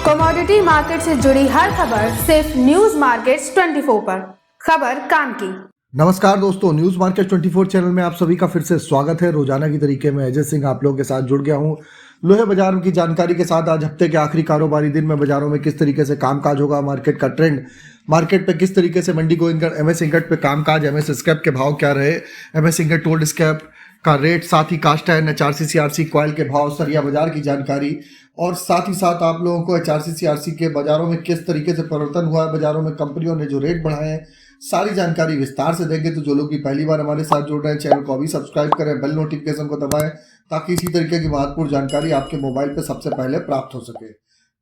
Commodity market से जुड़ी हर खबर सिर्फ न्यूज मार्केट्स 24 पर। खबर काम की। नमस्कार दोस्तों, न्यूज मार्केट 24 चैनल में आप सभी का फिर से स्वागत है। रोजाना की तरीके में अजय सिंह आप लोगों के साथ जुड़ गया हूं लोहे बाजार की जानकारी के साथ। आज हफ्ते के आखिरी कारोबारी दिन में बाजारों में किस तरीके से कामकाज होगा, मार्केट का ट्रेंड, मार्केट पे किस तरीके से मंडी गोइंग, एमएस इंगट पे कामकाज, एमएस स्क्रैप के भाव क्या रहे, एमएस इंगट टोल्ड स्क्रैप का रेट, साथ ही cast iron, HRC CRC coil के भाव, सरिया बाजार की जानकारी और साथ ही साथ आप लोगों को एचआरसी सीआरसी के बाजारों में किस तरीके से परिवर्तन हुआ है, बाजारों में कंपनियों ने जो रेट बढ़ाए हैं, सारी जानकारी विस्तार से देंगे। तो जो लोग भी पहली बार हमारे साथ जुड़ रहे हैं, चैनल को अभी सब्सक्राइब करें, बेल नोटिफिकेशन को दबाएं ताकि इसी तरीके की महत्वपूर्ण जानकारी आपके मोबाइल पर सबसे पहले प्राप्त हो सके।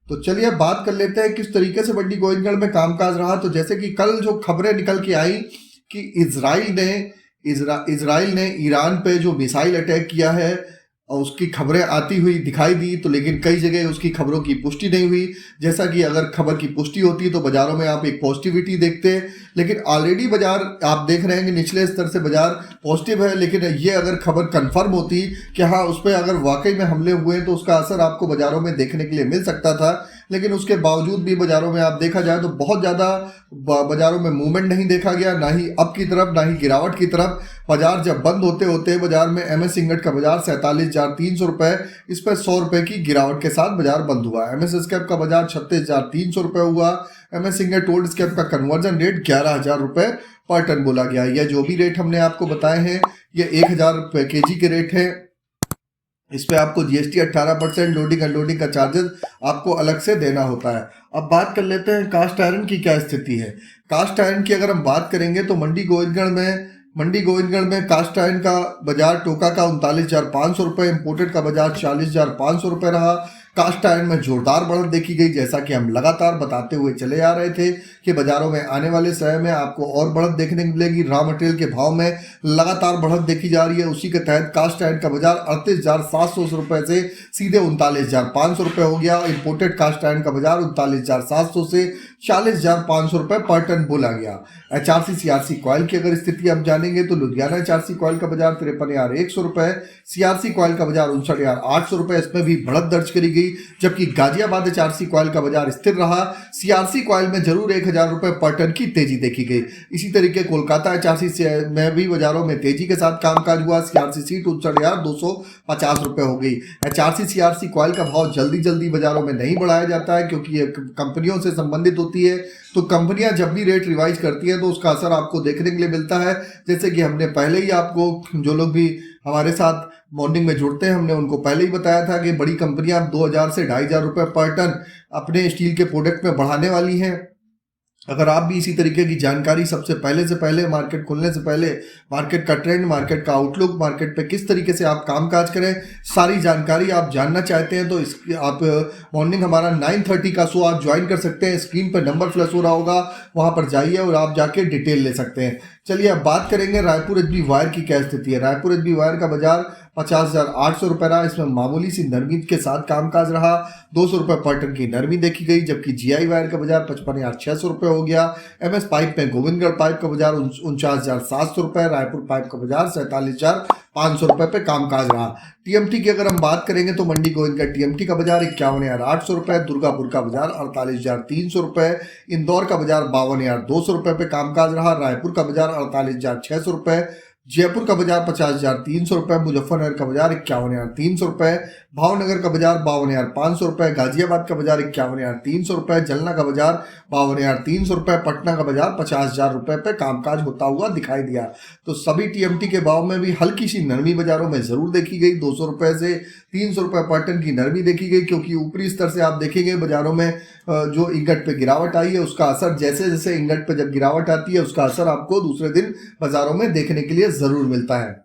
तो चलिए अब बात कर लेते हैं किस तरीके से मंडी गोविंदगढ़ में कामकाज रहा। तो जैसे कि कल जो खबरें निकल के आई कि इजराइल ने ईरान पे जो मिसाइल अटैक किया है और उसकी खबरें आती हुई दिखाई दी, तो लेकिन कई जगह उसकी खबरों की पुष्टि नहीं हुई। जैसा कि अगर खबर की पुष्टि होती तो बाजारों में आप एक पॉजिटिविटी देखते, लेकिन ऑलरेडी बाजार आप देख रहे हैं कि निचले स्तर से बाजार पॉजिटिव है। लेकिन ये अगर खबर कंफर्म होती कि हाँ उस पर अगर वाकई में हमले हुए हैं तो उसका असर आपको बाजारों में देखने के लिए मिल सकता था। लेकिन उसके बावजूद भी बाजारों में आप देखा जाए तो बहुत ज़्यादा बाजारों में मूवमेंट नहीं देखा गया, ना ही अप की तरफ ना ही गिरावट की तरफ। बाजार जब बंद होते होते बाजार में एमएस इंगट का बाजार 47,300 रुपये, इस पर 100 रुपये की गिरावट के साथ बाजार बंद हुआ। एमएस स्क्रैप का बाजार 36,300 रुपये हुआ। एमएस इंगट टोल्ड स्क्रैप का कन्वर्जन रेट 11,000 रुपये पर टन बोला गया। यह जो भी रेट हमने आपको बताए हैं ये 1,000 रुपये केजी के रेट है। इस पे आपको जीएसटी 18%, लोडिंग अनलोडिंग का चार्जेस आपको अलग से देना होता है। अब बात कर लेते हैं कास्ट आयरन की क्या स्थिति है। कास्ट आयरन की अगर हम बात करेंगे तो मंडी गोविंदगढ़ में कास्ट आयरन का बाजार टोका का 39,500 रुपये, इम्पोर्टेड का बाजार 40,500 रुपये रहा। कास्ट आयरन में जोरदार बढ़त देखी गई, जैसा कि हम लगातार बताते हुए चले आ रहे थे कि बाजारों में आने वाले समय में आपको और बढ़त देखने को मिलेगी। रॉ मटेरियल के भाव में लगातार बढ़त देखी जा रही है। उसी के तहत कास्ट आयरन का बाजार 38,700 रुपये से सीधे 39,500 रुपये हो गया। इंपोर्टेड कास्ट आयरन का बाजार 39,700 से 40,500 रुपये पर टन बोला गया। एचआरसी सीआरसी कॉइल की अगर स्थिति हम जानेंगे तो लुधियाना एचआरसी कॉइल का बाजार 53,100 रुपये, सीआरसी कॉइल का बाजार 59,800 रुपये, इसमें भी बढ़त दर्ज करी गई। जबकि गाजियाबाद एचआरसी कॉइल का बाजार स्थिर रहा। सीआरसी कॉइल में जरूर 1,000 रुपये पर टन की तेजी देखी गई। इसी तरीके कोलकाता एचआरसी में भी बाजारों में तेजी के साथ कामकाज हुआ। सीआरसी सीट 59,250 रुपये हो गई। एचआरसी सीआरसी कॉइल का भाव जल्दी बाजारों में नहीं बढ़ाया जाता है क्योंकि ये कंपनियों से संबंधित होती है। तो कंपनियां जब भी रेट रिवाइज करती हैं तो उसका असर आपको देखने के लिए मिलता है। जैसे कि हमने पहले ही आपको, जो लोग भी हमारे साथ मॉर्निंग में जुड़ते हैं, हमने उनको पहले ही बताया था कि बड़ी कंपनियां 2,000 से 2,500 रुपये पर टन अपने स्टील के प्रोडक्ट में बढ़ाने वाली हैं। अगर आप भी इसी तरीके की जानकारी सबसे पहले मार्केट खुलने से पहले मार्केट का ट्रेंड, मार्केट का आउटलुक, मार्केट पे किस तरीके से आप कामकाज करें, सारी जानकारी आप जानना चाहते हैं तो आप मॉर्निंग हमारा 9:30 का शो आप ज्वाइन कर सकते हैं। स्क्रीन पर नंबर फ्लैश हो रहा होगा, वहां पर जाइए और आप जाके डिटेल ले सकते हैं। चलिए अब बात करेंगे रायपुर एचबी वायर की क्या स्थिति है। रायपुर एचबी वायर का बाजार 50,800 रुपये रहा। इसमें मामूली सी नरमी के साथ कामकाज रहा। 200 रुपये पर टन की नरमी देखी गई। जबकि जीआई वायर का बाजार 55,600 रुपये हो गया। एमएस पाइप में गोविंदगढ़ पाइप का बाजार 49,700 रुपये, रायपुर पाइप का बाजार 47,500 रुपये पे कामकाज रहा। टीएमटी की अगर हम बात करेंगे तो मंडी गोविंदगढ़ टीएमटी का बाजार 51,800 रुपये, दुर्गापुर का बाजार 48,300 रुपये, इंदौर का बाजार 52,200 रुपये पे कामकाज रहा। रायपुर का बाजार 48,600 रुपये, जयपुर का बाजार 50,300 रुपये, मुजफ्फरनगर का बाजार 51,300 रुपये, भावनगर का बाजार 52,500 रुपये, गाजियाबाद का बाजार 51,300 रुपये, जलना का बाजार 52,300 रुपये, पटना का बाजार 50,000 रुपये पे कामकाज होता हुआ दिखाई दिया। तो सभी टीएमटी के भाव में भी हल्की सी नरमी बाजारों में जरूर देखी गई। 200 रुपये से 300 रुपये पर टन की नरमी देखी गई, क्योंकि ऊपरी स्तर से आप देखेंगे बाजारों में जो इंगट पे गिरावट आई है उसका असर, जैसे जैसे इंगट पे जब गिरावट आती है उसका असर आपको दूसरे दिन बाजारों में देखने के लिए जरूर मिलता है।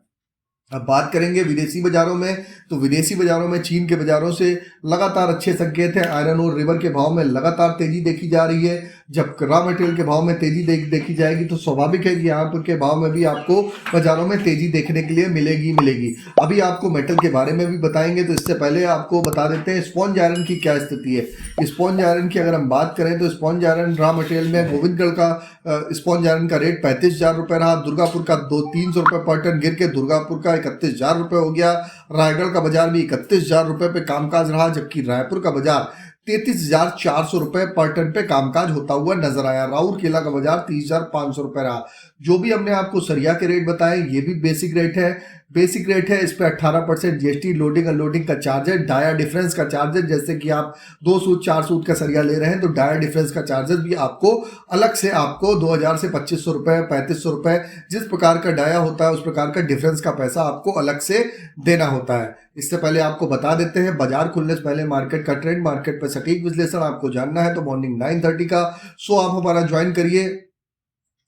अब बात करेंगे विदेशी बाजारों में, तो विदेशी बाजारों में चीन के बाजारों से लगातार अच्छे संकेत हैं। आयरन और रिवर के भाव में लगातार तेजी देखी जा रही है। जब रॉ मटेरियल के भाव में तेजी देखी जाएगी तो स्वाभाविक है कि यहाँ पर के भाव में भी आपको बाजारों में तेजी देखने के लिए मिलेगी। अभी आपको मेटल के बारे में भी बताएंगे, तो इससे पहले आपको बता देते हैं स्पॉन्ज आयरन की क्या स्थिति है। स्पॉन्ज आयरन की अगर हम बात करें तो स्पॉन्ज आयरन रॉ मटेरियल में गोविंदगढ़ का स्पॉन्ज आयरन का रेट 35,000 रुपये रहा। दुर्गापुर का 300 रुपये पर टन गिर के दुर्गापुर का 31,000 रुपये हो गया। रायगढ़ का बाजार भी 31,000 रुपये पे कामकाज रहा। जबकि रायपुर का बाजार 33,400 रुपए पर टन पे कामकाज होता हुआ नजर आया। राउरकेला का बाजार 30,500 रुपए रहा। जो भी हमने आपको सरिया के रेट बताए ये भी बेसिक रेट है। बेसिक रेट है, इस पे 18% जीएसटी, लोडिंग अनलोडिंग का चार्ज है, डाया डिफरेंस का चार्ज है। जैसे कि आप 2 सूत 4 सूत का सरिया ले रहे हैं तो डाया डिफरेंस का चार्जेस भी आपको अलग से आपको 2000 से 2500 रुपए, 3500 रुपए, जिस प्रकार का डाया होता है उस प्रकार का डिफरेंस का पैसा आपको अलग से देना होता है। इससे पहले आपको बता देते हैं बाजार खुलने से पहले मार्केट का ट्रेंड, मार्केट पर सटीक विश्लेषण आपको जानना है तो मॉर्निंग 9:30 का शो आप हमारा ज्वाइन करिए।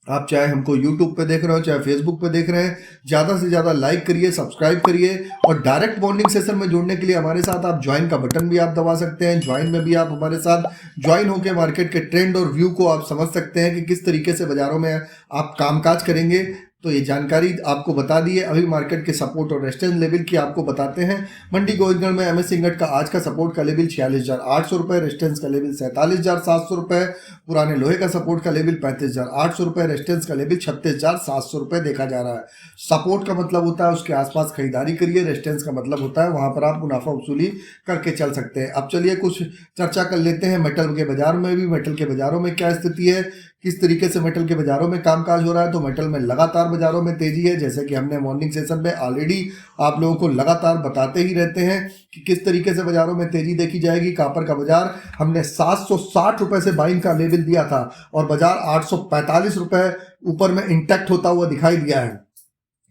आप चाहे हमको YouTube पे देख रहे हो चाहे Facebook पे देख रहे हैं, ज़्यादा से ज़्यादा लाइक करिए, सब्सक्राइब करिए और डायरेक्ट मॉर्निंग सेशन में जुड़ने के लिए हमारे साथ आप ज्वाइन का बटन भी आप दबा सकते हैं। ज्वाइन में भी आप हमारे साथ ज्वाइन होकर मार्केट के ट्रेंड और व्यू को आप समझ सकते हैं कि किस तरीके से बाजारों में आप कामकाज करेंगे। तो ये जानकारी आपको बता दी है। अभी मार्केट के सपोर्ट और रेजिस्टेंस लेवल की आपको बताते हैं। मंडी गोविंदगढ़ में एमएस इंगट का आज का सपोर्ट का लेवल 46,800 रुपए, रेजिस्टेंस का लेवल 47,700 रुपए, पुराने लोहे का सपोर्ट का लेवल 35,800 रुपए, रेजिस्टेंस का लेवल 36,700 रुपए देखा जा रहा है। सपोर्ट का मतलब होता है उसके आसपास खरीदारी करिए, रेजिस्टेंस का मतलब होता है वहां पर आप मुनाफा वसूली करके चल सकते हैं। अब चलिए कुछ चर्चा कर लेते हैं मेटल के बाजार में भी। मेटल के बाजारों में क्या स्थिति है, किस तरीके से मेटल के बाजारों में कामकाज हो रहा है। तो मेटल में लगातार बाजारों में तेजी है, जैसे कि हमने मॉर्निंग सेशन में ऑलरेडी आप लोगों को लगातार बताते ही रहते हैं कि किस तरीके से बाजारों में तेजी देखी जाएगी। कॉपर का बाजार हमने 760 रुपए से बाइंग का लेवल दिया था और बाजार 845 रुपए ऊपर में इंटैक्ट होता हुआ दिखाई दिया है।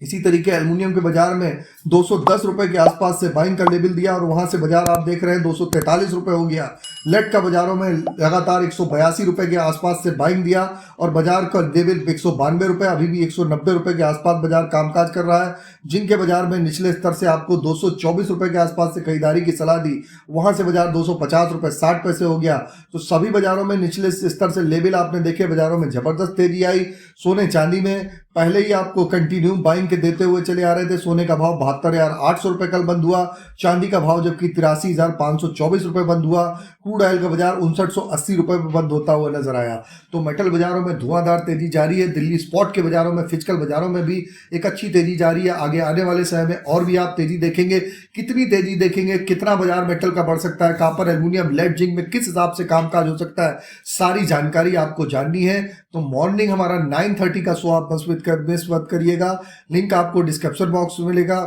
इसी तरीके एल्युमिनियम के बाजार में 210 रुपए के आसपास से बाइंग का लेवल दिया और वहां से बाजार आप देख रहे हैं 243 रुपए हो गया। लेड का बाजारों में लगातार 182 रुपए के आसपास से बाइंग दिया और बाजार का लेवल 192 रुपए, अभी भी 190 रुपए के आसपास बाजार कामकाज कर रहा है। जिनके बाजार में निचले स्तर से आपको 224 रुपए के आसपास से खरीदारी की सलाह दी, वहां से बाजार 250 रुपए 60 पैसे हो गया। तो सभी बाजारों में निचले स्तर से लेवल आपने देखे, बाजारों में जबरदस्त तेजी आई। सोने चांदी में पहले ही आपको कंटिन्यू बाइंग के देते हुए चले आ रहे थे। सोने का भाव 72,800 रुपए कल बंद हुआ, चांदी का भाव जबकि 83,524 रुपए बंद हुआ। क्रूड ऑयल का बाजार 5980 रुपए पर बंद होता हुआ नजर आया। तो मेटल बाजारों में धुआंधार तेजी जारी है। दिल्ली स्पॉट के बाजारों में, फिजिकल बाजारों में भी एक अच्छी तेजी जारी है। आगे आने वाले समय में और भी आप तेजी देखेंगे। कितनी तेजी देखेंगे, कितना बाजार मेटल का बढ़ सकता है, कॉपर, एल्युमिनियम, लेड, जिंक में किस हिसाब से कामकाज हो सकता है, सारी जानकारी आपको जाननी है तो मॉर्निंग हमारा 9:30 का शो आप मिस मत करिएगा। लिंक आपको डिस्क्रिप्शन बॉक्स में मिलेगा।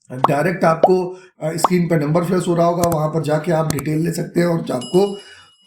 डायरेक्ट आपको स्क्रीन पर नंबर फ्लैश हो रहा होगा, वहां पर जाके आप डिटेल ले सकते हैं और आपको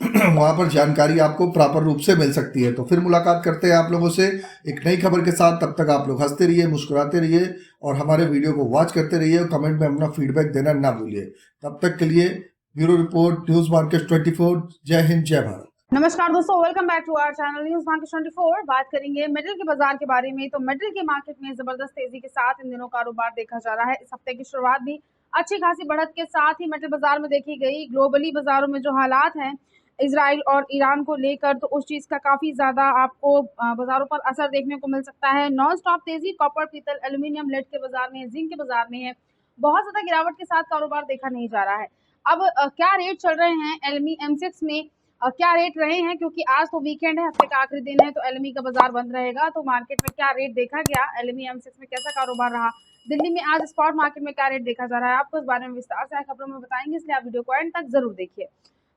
वहां पर जानकारी आपको प्रॉपर रूप से मिल सकती है। तो फिर मुलाकात करते हैं आप लोगों से एक नई खबर के साथ। तब तक आप लोग हंसते रहिए, मुस्कुराते रहिए और हमारे वीडियो को वॉच करते रहिए और कमेंट में अपना फीडबैक देना ना भूलिए। तब तक के लिए ब्यूरो रिपोर्ट, न्यूज मार्केट 24। जय हिंद, जय भारत। नमस्कार दोस्तों, welcome back to our channel news market 24। बात करेंगे मेटल के बाजार के बारे में। तो मेटल के मार्केट में जबरदस्त तेजी के साथ इन दिनों कारोबार देखा जा रहा है। इस हफ्ते की शुरुआत भी अच्छी खासी बढ़त के साथ ही मेटल बाजार में देखी गई। ग्लोबली बाजारों में जो हालात हैं इजराइल और ईरान को लेकर, तो उस चीज का काफी ज्यादा आपको बाजारों पर असर देखने को मिल सकता है। नॉन स्टॉप तेजी कॉपर, पीतल, एल्यूमिनियम, लेड के बाजार में है, जिंक के बाजार में है। बहुत ज्यादा गिरावट के साथ कारोबार देखा नहीं जा रहा है। अब क्या रेट चल रहे हैं एलएमई M6 में, क्या रेट रहे हैं, क्योंकि आज तो वीकेंड है, हफ्ते का आखिरी दिन है, तो एलएमई का बाजार बंद रहेगा। तो मार्केट में क्या रेट देखा गया, एलएमई M6 में कैसा कारोबार रहा, दिल्ली में आज स्पॉट मार्केट में क्या रेट देखा जा रहा है, आपको इस बारे में विस्तार से खबरों में बताएंगे, इसलिए आप वीडियो को एंड तक जरूर देखिए।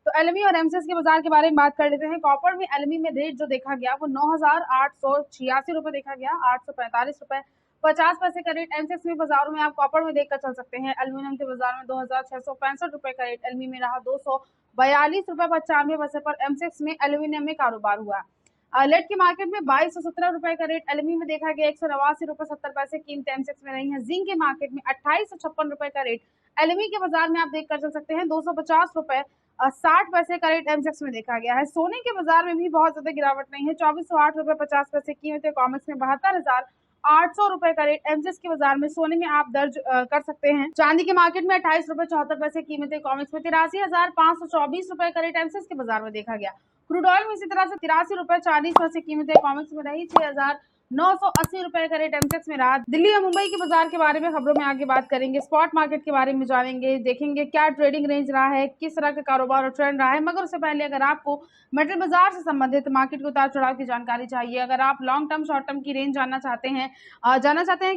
तो एलएमई और M6 के बाजार के बारे में बात कर लेते हैं। कॉपर में एलएमई में रेट जो देखा गया वो 9,886 रुपए देखा गया, 845 रुपए 50 पैसे का रेट M6 में बाजारों में आप कॉपर में देखकर चल सकते हैं। एल्यूमिनियम के बाजार में 2,665 रुपए का रेट एलएमई में रहा, 242 रुपए 95 पैसे पर M6 में एल्यूमिनियम में कारोबार हुआ। लेड के मार्केट में 2217 रुपए का रेट एलएमई में देखा गया, 189 रुपए 70 पैसे कीमत M6 में रही है। जिंक के मार्केट में 2856 रुपए का रेट एलएमई के बाजार में आप देखकर चल सकते हैं, 250 रुपए 60 पैसे का रेट M6 में देखा गया है। सोने के बाजार में भी बहुत ज्यादा गिरावट नहीं है, 2408 रुपए 50 पैसे कीमत है। कॉमेक्स में 72,800 रुपए का रेट M6 के बाजार में सोने में आप दर्ज कर सकते हैं। चांदी के मार्केट में 28 रुपए 74 पैसे कीमत है। कॉमेक्स में 83,524 रुपए का रेट M6 के बाजार में देखा गया। क्रूड ऑयल में इसी तरह से 83 रुपए 40 पैसे कीमत है। कॉमेक्स में रही 980 रुपए का रेट एमसेक्स में रहा। दिल्ली और मुंबई के बाजार के बारे में खबरों में आगे बात करेंगे, स्पॉट मार्केट के बारे में जानेंगे, देखेंगे क्या ट्रेडिंग रेंज रहा है, किस तरह का कारोबार और ट्रेंड रहा है। मगर उससे पहले अगर आपको मेटल बाजार से संबंधित मार्केट के उतार चढ़ाव की जानकारी चाहिए, अगर आप लॉन्ग टर्म शॉर्ट टर्म की रेंज जानना चाहते हैं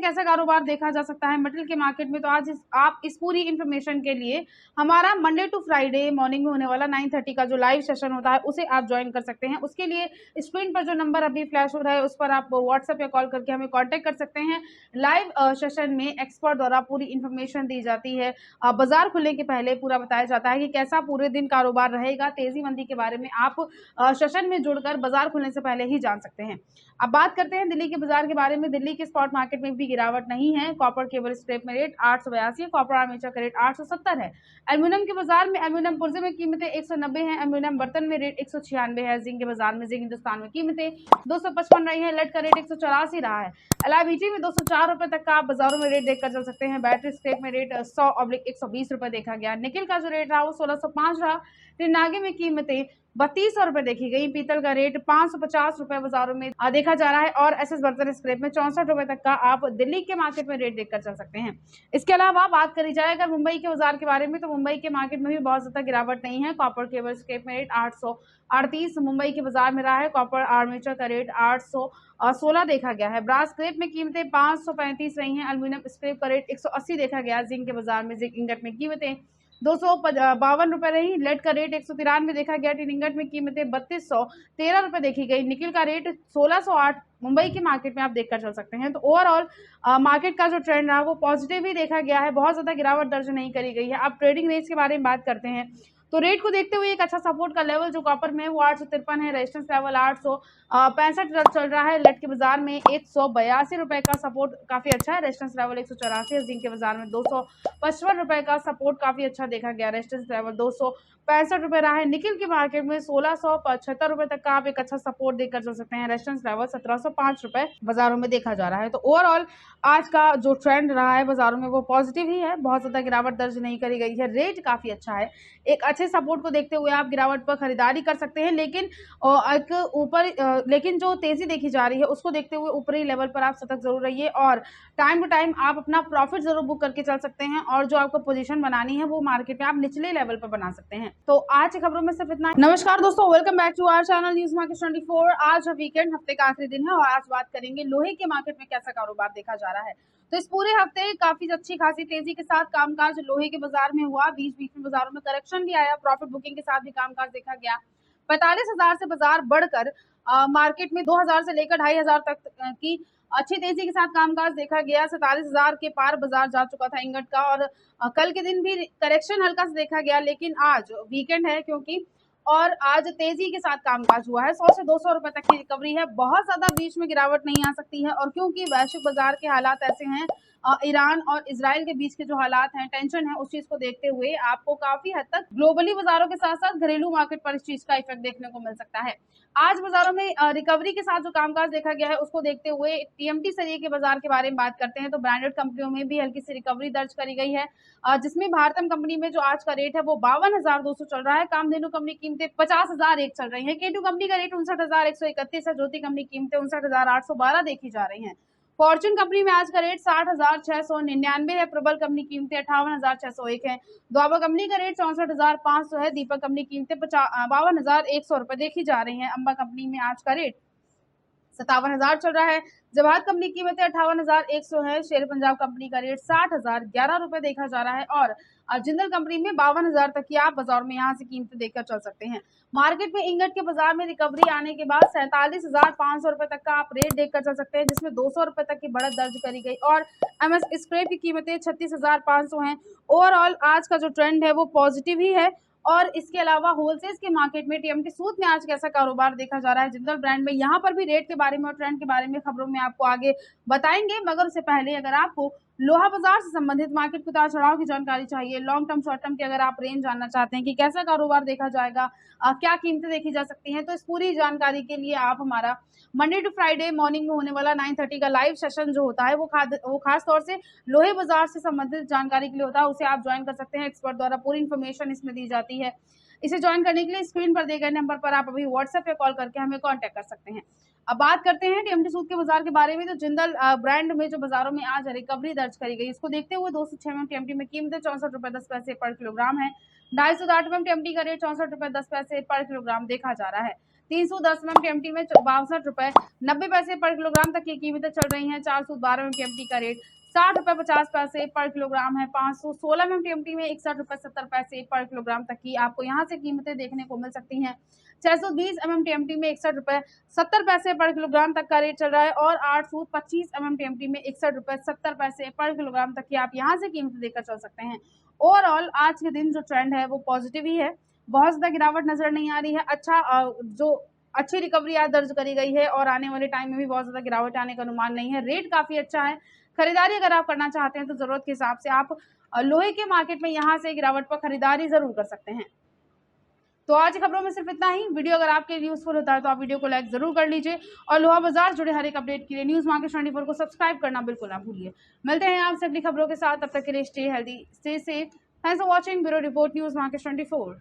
कैसा कारोबार देखा जा सकता है मेटल के मार्केट में, तो आज आप इस पूरी इंफॉर्मेशन के लिए हमारा मंडे टू फ्राइडे मॉर्निंग में होने वाला 9:30 का जो लाइव सेशन होता है उसे आप ज्वाइन कर सकते हैं। उसके लिए स्क्रीन पर जो नंबर अभी फ्लैश हो रहा है उस पर आप व्हाट्सएप या कॉल करके हमें कांटेक्ट कर सकते हैं। लाइव सेशन में एक्सपर्ट द्वारा पूरी इंफॉर्मेशन दी जाती है, बाजार खुलने के पहले पूरा बताया जाता है कि कैसा पूरे दिन कारोबार रहेगा। तेजी मंदी के बारे में आप सेशन में जुड़कर बाजार खुलने से पहले ही जान सकते हैं। अब बात करते हैं दिल्ली के बाजार के बारे में। दिल्ली के स्पॉट मार्केट में भी गिरावट नहीं है। कॉपर केबल स्क्रैप में रेट 882, कॉपर आर्मेचर का रेट 870 है। एल्यूमिनियम के बाजार में एल्यूमिनियम पुर्जे में कीमतें 190 हैं, एल्यूमिनियम बर्तन में रेट 196 है। जिंक के बाजार में जिंक हिंदुस्तान में कीमतें 255 रही है, लेड का रेट 184 रहा है। LIBT में 204 रुपए तक का आप बाजारों में रेट देखकर चल सकते हैं। बैटरी स्क्रैप में रेट 100/120 रुपए देखा गया। निकिल का जो रेट रहा वो 1605 रहा। टिनागे में कीमतें 3200 रुपए देखी गई। पीतल का रेट 550 रुपए बाजारों में देखा जा रहा है और SS बर्तन स्क्रैप में 64 रुपए तक का आप दिल्ली के मार्केट में रेट देखकर चल सकते हैं। इसके अलावा बात करी जाए अगर मुंबई के बाजार के बारे में, तो मुंबई के मार्केट में भी बहुत ज्यादा गिरावट नहीं है। कॉपर केबल स्क्रैप में रेट 838 मुंबई के बाजार में रहा है। कॉपर आर्मेचर का रेट 816 देखा गया है। ब्रास स्क्रैप में कीमतें 535 रही हैं। एल्यूमिनियम स्क्रैप का रेट 180 देखा गया। जिंक के बाजार में जिंक इंगट में कीमतें 252 रुपए रही। लेड का रेट 193 देखा गया। टिन इंगट में कीमतें 3213 रुपए देखी गई। निकिल का रेट 1608 मुंबई के मार्केट में आप देखकर चल सकते हैं। तो ओवरऑल मार्केट का जो ट्रेंड रहा वो पॉजिटिव ही देखा गया है, बहुत ज्यादा गिरावट दर्ज नहीं करी गई है। अब ट्रेडिंग रेंज के बारे में बात करते हैं, तो रेट को देखते हुए एक अच्छा सपोर्ट का लेवल जो कॉपर में वो 853 है। रेजिस्टेंस लेवल 865 चल रहा है। लेड के बाजार में 182 रुपए का सपोर्ट काफी अच्छा है। रेजिस्टेंस लेवल 184 है। जिंक के बाजार में 255 रुपए का सपोर्ट काफी अच्छा देखा गया। रेजिस्टेंस लेवल 265 रुपए रहा है। निकिल के मार्केट में 1675 रुपए तक का आप एक अच्छा सपोर्ट देखकर चल सकते हैं। रेजिस्टेंस लेवल 1705 रुपए बाजारों में देखा जा रहा है। तो ओवरऑल आज का जो ट्रेंड रहा है बाजारों में वो पॉजिटिव ही है, बहुत ज्यादा गिरावट दर्ज नहीं करी गई है। रेट काफी अच्छा है। एक अच्छे सपोर्ट को देखते हुए आप गिरावट पर खरीदारी कर सकते हैं, लेकिन जो तेजी देखी जा रही है उसको देखते हुए ऊपरी लेवल पर आप सतर्क जरूर रहिए और टाइम टू टाइम आप अपना प्रॉफिट जरूर बुक करके चल सकते हैं और जो आपको पोजीशन बनानी है वो मार्केट में आप निचले लेवल पर बना सकते हैं। तो आज की खबरों में सिर्फ इतना ही। नमस्कार दोस्तों, welcome back to our channel news market 24। आज वीकेंड, हफ्ते का आखिरी दिन है और आज बात करेंगे लोहे के मार्केट में कैसा कारोबार देखा जा रहा है। तो इस पूरे हफ्ते काफी अच्छी खासी तेजी के साथ कामकाज लोहे के बाजार में हुआ। बीच बीच में बाजारों में करेक्शन भी आया, प्रॉफिट बुकिंग के साथ भी कामकाज देखा गया। 45,000 से बाजार बढ़कर मार्केट में 2,000 से लेकर 2,500 तक की अच्छी तेजी के साथ कामकाज देखा गया। 47,000 के पार बाजार जा चुका था इंगट का और कल के दिन भी करेक्शन हल्का सा देखा गया, लेकिन आज वीकेंड है क्योंकि और आज तेजी के साथ कामकाज हुआ है। 100 से 200 रुपए तक की रिकवरी है, बहुत ज्यादा बीच में गिरावट नहीं आ सकती है। और क्योंकि वैश्विक बाजार के हालात ऐसे हैं, ईरान और इजराइल के बीच के जो हालात हैं, टेंशन है, उस चीज को देखते हुए आपको काफी हद तक ग्लोबली बाजारों के साथ साथ घरेलू मार्केट पर इस चीज का इफेक्ट देखने को मिल सकता है। आज बाजारों में रिकवरी के साथ जो कामकाज देखा गया है उसको देखते हुए TMT सरिये के बाजार के बारे में बात करते हैं, तो ब्रांडेड कंपनियों में भी हल्की सी रिकवरी दर्ज करी गई है, जिसमें भारतम कंपनी में जो आज का रेट है वो 52,200 चल रहा है। कामधेनु कंपनी कीमतें 50,001 चल रही है। K2 कंपनी का रेट 59,131 है। ज्योति कंपनी कीमतें 59,812 देखी जा रही है। फॉर्चून कंपनी में आज का रेट 60,699 है। प्रबल कंपनी कीमतें 58,601 है। द्वाबा कंपनी का रेट 64,500 है। दीपक कंपनी कीमतें 52,100 रुपए देखी जा रही है। अंबा कंपनी में आज का रेट 57,000 चल रहा है। जवाहर कंपनी की कीमतें 58,100 है। शेर पंजाब कंपनी का रेट 60,011 रुपए देखा जा रहा है और जिंदल कंपनी में 52,000 तक की आप बाजार में यहाँ से कीमतें देखकर चल सकते हैं। मार्केट में इंगट के बाजार में रिकवरी आने के बाद 47,500 रुपए तक का आप रेट देखकर चल सकते हैं, जिसमें 200 रुपए तक की बढ़त दर्ज करी गई और MS स्क्रैप की कीमतें 36,500 हैं। ओवरऑल आज का जो ट्रेंड है वो पॉजिटिव ही है। और इसके अलावा होलसेल्स के मार्केट में TMT सूत में आज कैसा कारोबार देखा जा रहा है जिंदल ब्रांड में, यहाँ पर भी रेट के बारे में और ट्रेंड के बारे में खबरों में आपको आगे बताएंगे। मगर उससे पहले अगर आपको लोहा बाजार से संबंधित मार्केट के उतार चढ़ाव की जानकारी चाहिए, लॉन्ग टर्म शॉर्ट टर्म की अगर आप रेंज जानना चाहते हैं कि कैसा कारोबार देखा जाएगा, क्या कीमतें देखी जा सकती हैं, तो इस पूरी जानकारी के लिए आप हमारा मंडे टू फ्राइडे मॉर्निंग में होने वाला 9:30 का लाइव सेशन जो होता है वो खास तौर से लोहे बाजार से संबंधित जानकारी के लिए होता है, उसे आप ज्वाइन कर सकते हैं। एक्सपर्ट द्वारा पूरी इन्फॉर्मेशन इसमें दी जाती है। इसे ज्वाइन करने के लिए स्क्रीन पर दिए गए नंबर पर आप अभी व्हाट्सएप या कॉल करके हमें कांटेक्ट कर सकते हैं। अब बात करते हैं टीएमटी सूद के बाजार के बारे में। तो जिंदल ब्रांड में जो बाजारों में आज रिकवरी दर्ज करी गई, इसको देखते हुए 206 mm टीएमटी में कीमतें 64 रुपए 10 पैसे पर किलोग्राम है। 250 mm टीएमटी का रेट 64 रुपए 10 पैसे पर किलोग्राम देखा जा रहा है। 310 mm टीएमटी में 62 रुपए 90 पैसे पर किलोग्राम तक की कीमतें चल रही हैं। 412 mm टीएमटी का रेट 60 रुपए 50 पैसे पर किलोग्राम है। 516 mm टीएमटी में 61 रुपए 70 पैसे पर किलोग्राम तक की आपको यहाँ से कीमतें देखने को मिल सकती हैं। 620 mm टीएमटी में 61 रुपए 70 पैसे पर किलोग्राम तक का रेट चल रहा है और 825 mm टीएमटी में 61 रुपए 70 पैसे पर किलोग्राम तक की आप यहाँ से कीमतें देखकर चल सकते हैं। ओवरऑल आज के दिन जो ट्रेंड है वो पॉजिटिव ही है, बहुत ज्यादा गिरावट नजर नहीं आ रही है। जो अच्छी रिकवरी आज दर्ज करी गई है और आने वाले टाइम में भी बहुत ज्यादा गिरावट आने का अनुमान नहीं है। रेट काफी अच्छा है। खरीदारी अगर आप करना चाहते हैं तो जरूरत के हिसाब से आप लोहे के मार्केट में यहाँ से गिरावट पर खरीदारी जरूर कर सकते हैं। तो आज की खबरों में सिर्फ इतना ही। वीडियो अगर आपके लिए यूजफुल होता है तो आप वीडियो को लाइक जरूर कर लीजिए और लोहा बाजार जुड़े हर एक अपडेट के लिए न्यूज मार्केट 24 को सब्सक्राइब करना बिल्कुल ना भूलिए। मिलते हैं आपसे अगली खबरों के साथ, तब तक के लिए stay healthy, stay safe. Thanks for watching. Bureau report, news market 24।